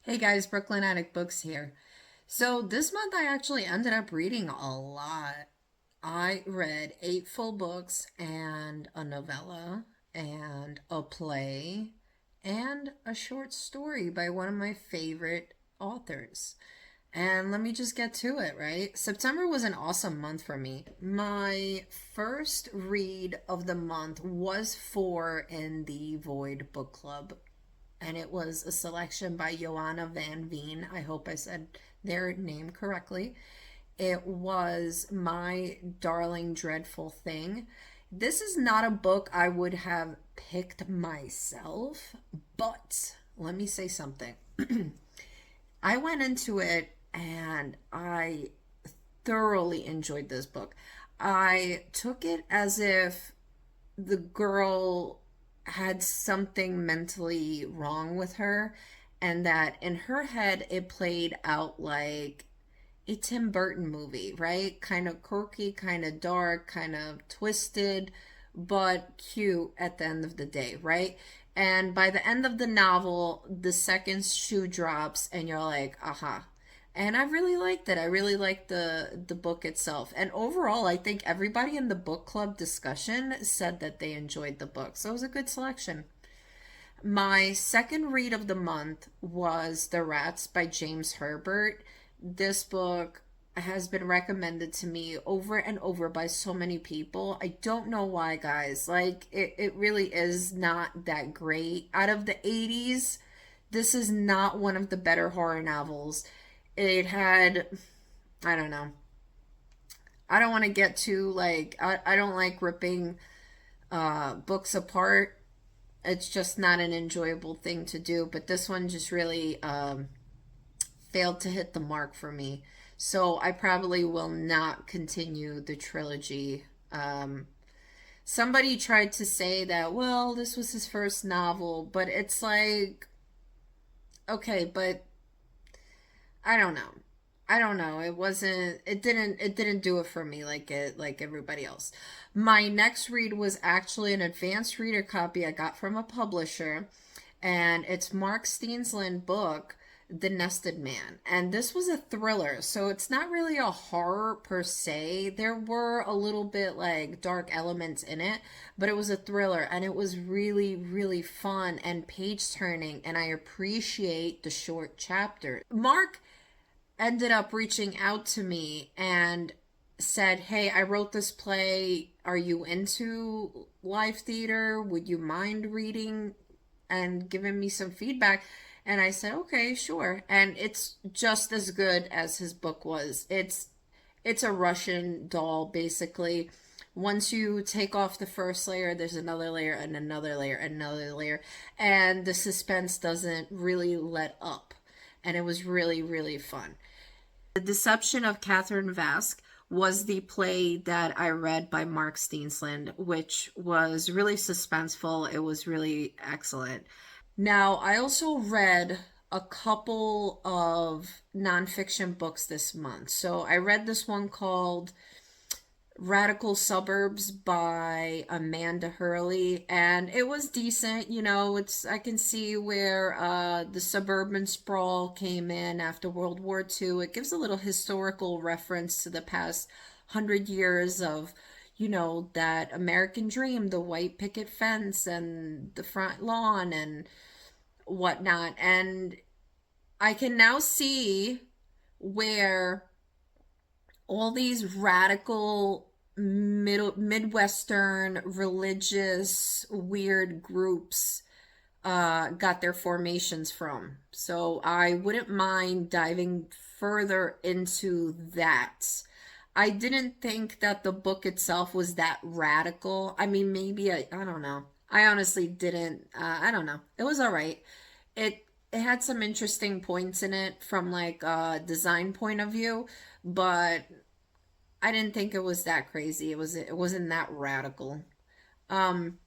Hey guys, Brooklyn Attic Books here. So this month I actually ended up reading a lot. I read 8 full books and a novella and a play and a short story by one of my favorite authors. And let me just get to it, right? September was an awesome month for me. My first read of the month was for in the Void Book Club, and it was a selection by Johanna van Veen. I hope I said their name correctly. It was My Darling Dreadful Thing. This is not a book I would have picked myself, but let me say something. I went into it and I thoroughly enjoyed this book. I took it as if the girl had something mentally wrong with her, and that in her head it played out like a Tim Burton movie, right? Kind of quirky, kind of dark, kind of twisted, but cute at the end of the day, right? And by the end of the novel, the second shoe drops, and you're like, aha. And I really liked it. I really liked the book itself. And overall, I think everybody in the book club discussion said that they enjoyed the book. So it was a good selection. My second read of the month was The Rats by James Herbert. This book has been recommended to me over and over by so many people. I don't know why, guys. Like, it really is not that great. Out of the 80s, this is not one of the better horror novels. It had, I don't know. I don't want to get too, like, I don't like ripping books apart. It's just not an enjoyable thing to do. But this one just really failed to hit the mark for me. So I probably will not continue the trilogy. Somebody tried to say that, well, this was his first novel, but it's like, okay, but I don't know. I don't know. It didn't do it for me like everybody else. My next read was actually an advanced reader copy I got from a publisher, and it's Mark Steensland book, The Nested Man. And this was a thriller, so it's not really a horror per se. There were a little bit like dark elements in it, but it was a thriller, and it was really, really fun and page turning, and I appreciate the short chapter. Mark ended up reaching out to me and said, "Hey, I wrote this play. Are you into live theater? Would you mind reading and giving me some feedback?" And I said, "Okay, sure." And it's just as good as his book was. It's a Russian doll basically. Once you take off the first layer, there's another layer and another layer and another layer, and the suspense doesn't really let up. And it was really, really fun. The Deception of Catherine Vask was the play that I read by Mark Steensland, which was really suspenseful. It was really excellent. Now, I also read a couple of nonfiction books this month. So I read this one called Radical Suburbs by Amanda Hurley, and it was decent. It's I can see where the suburban sprawl came in after World War II. It gives a little historical reference to the past 100 years of, that American dream, the white picket fence and the front lawn and whatnot. And I can now see where all these radical Midwestern religious weird groups got their formations from. So I wouldn't mind diving further into that. I didn't think that the book itself was that radical. I mean, maybe I don't know. I honestly didn't. I don't know. It was all right. It had some interesting points in it from like a design point of view, but I didn't think it was that crazy. It wasn't that radical. Um,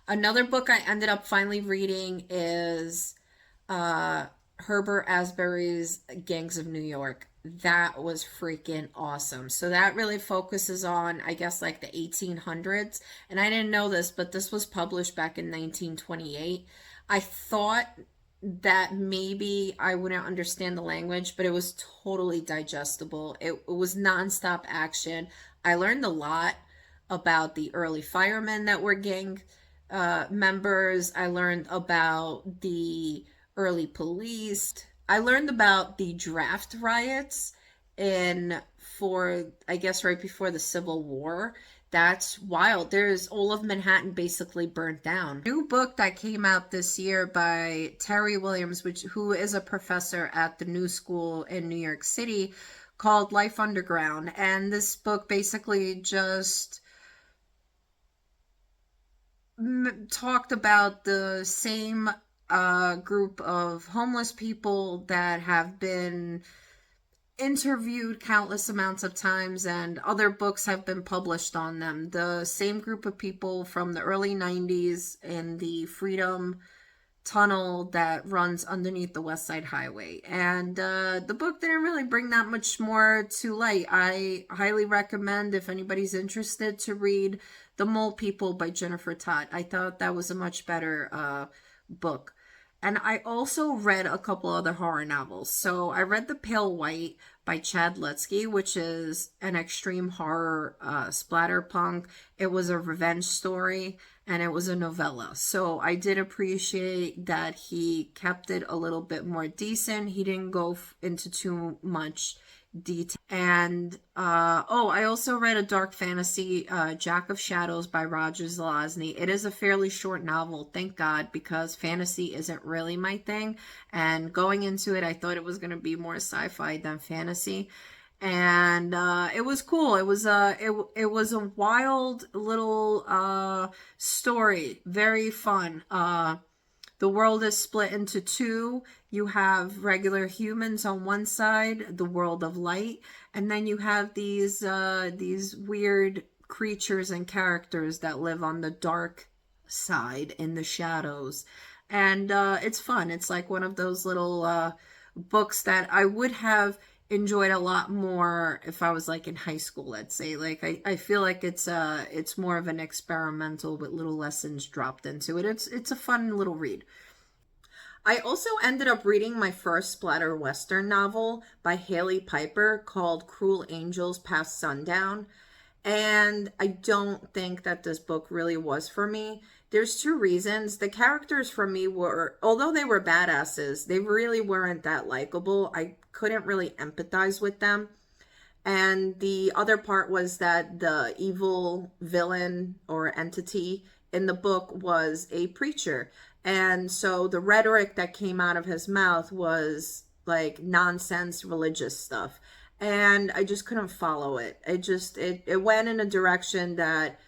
Another book I ended up finally reading is Herbert Asbury's Gangs of New York. That was freaking awesome. So that really focuses on, I guess, like the 1800s. And I didn't know this, but this was published back in 1928. I thought that maybe I wouldn't understand the language, but it was totally digestible. It was nonstop action. I learned a lot about the early firemen that were gang members. I learned about the early police. I learned about the draft riots in for I guess right before the Civil War. That's wild. There's all of Manhattan basically burnt down. New book that came out this year by Terry Williams, who is a professor at the New School in New York City, called Life Underground. And this book basically just talked about the same group of homeless people that have been interviewed countless amounts of times, and other books have been published on them. The same group of people from the early 90s in the Freedom Tunnel that runs underneath the West Side Highway. And the book didn't really bring that much more to light. I highly recommend, if anybody's interested, to read The Mole People by Jennifer Todd. I thought that was a much better book. And I also read a couple other horror novels. So I read The Pale White by Chad Lutzke, which is an extreme horror splatterpunk. It was a revenge story, and it was a novella. So I did appreciate that he kept it a little bit more decent. He didn't go into too much detail. And I also read a dark fantasy, Jack of Shadows by Roger Zelazny. It is a fairly short novel, thank God, because fantasy isn't really my thing. And going into it, I thought it was going to be more sci-fi than fantasy. And it was cool. It was a wild little story, very fun. The world is split into two. You have regular humans on one side, the world of light, and then you have these weird creatures and characters that live on the dark side in the shadows. And it's fun. It's like one of those little books that I would have enjoyed a lot more if I was like in high school, let's say. Like I feel like it's more of an experimental with little lessons dropped into it. It's a fun little read. I also ended up reading my first splatter western novel by Hailey Piper called Cruel Angels Past Sundown. And I don't think that this book really was for me. There's two reasons. The characters for me were, although they were badasses, they really weren't that likable. I couldn't really empathize with them. And the other part was that the evil villain or entity in the book was a preacher. And so the rhetoric that came out of his mouth was like nonsense religious stuff. And I just couldn't follow it. It went in a direction that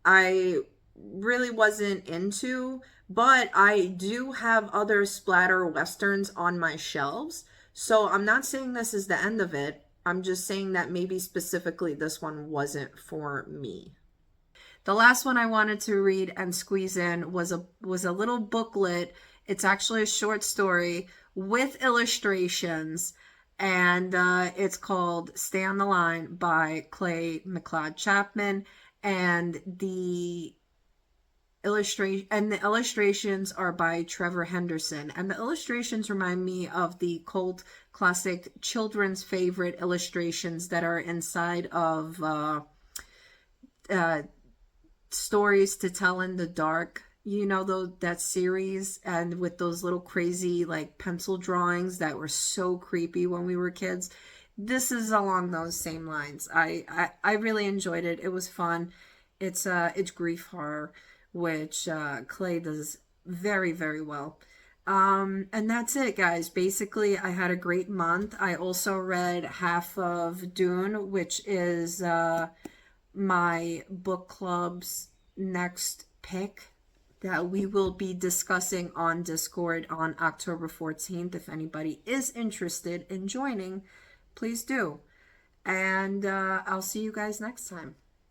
I really wasn't into. But I do have other splatter westerns on my shelves. So I'm not saying this is the end of it. I'm just saying that maybe specifically this one wasn't for me. The last one I wanted to read and squeeze in was a little booklet. It's actually a short story with illustrations, and it's called Stay on the Line by McLeod Chapman, and the illustrations are by Trevor Henderson, and the illustrations remind me of the cult classic children's favorite illustrations that are inside of Stories to Tell in the Dark, you know, that series, and with those little crazy like pencil drawings that were so creepy when we were kids. This is along those same lines. I really enjoyed it. It was fun. It's grief horror, which Clay does very, very well. And that's it, guys. Basically, I had a great month. I also read half of Dune, which is my book club's next pick that we will be discussing on Discord on October 14th. If anybody is interested in joining, please do. And I'll see you guys next time.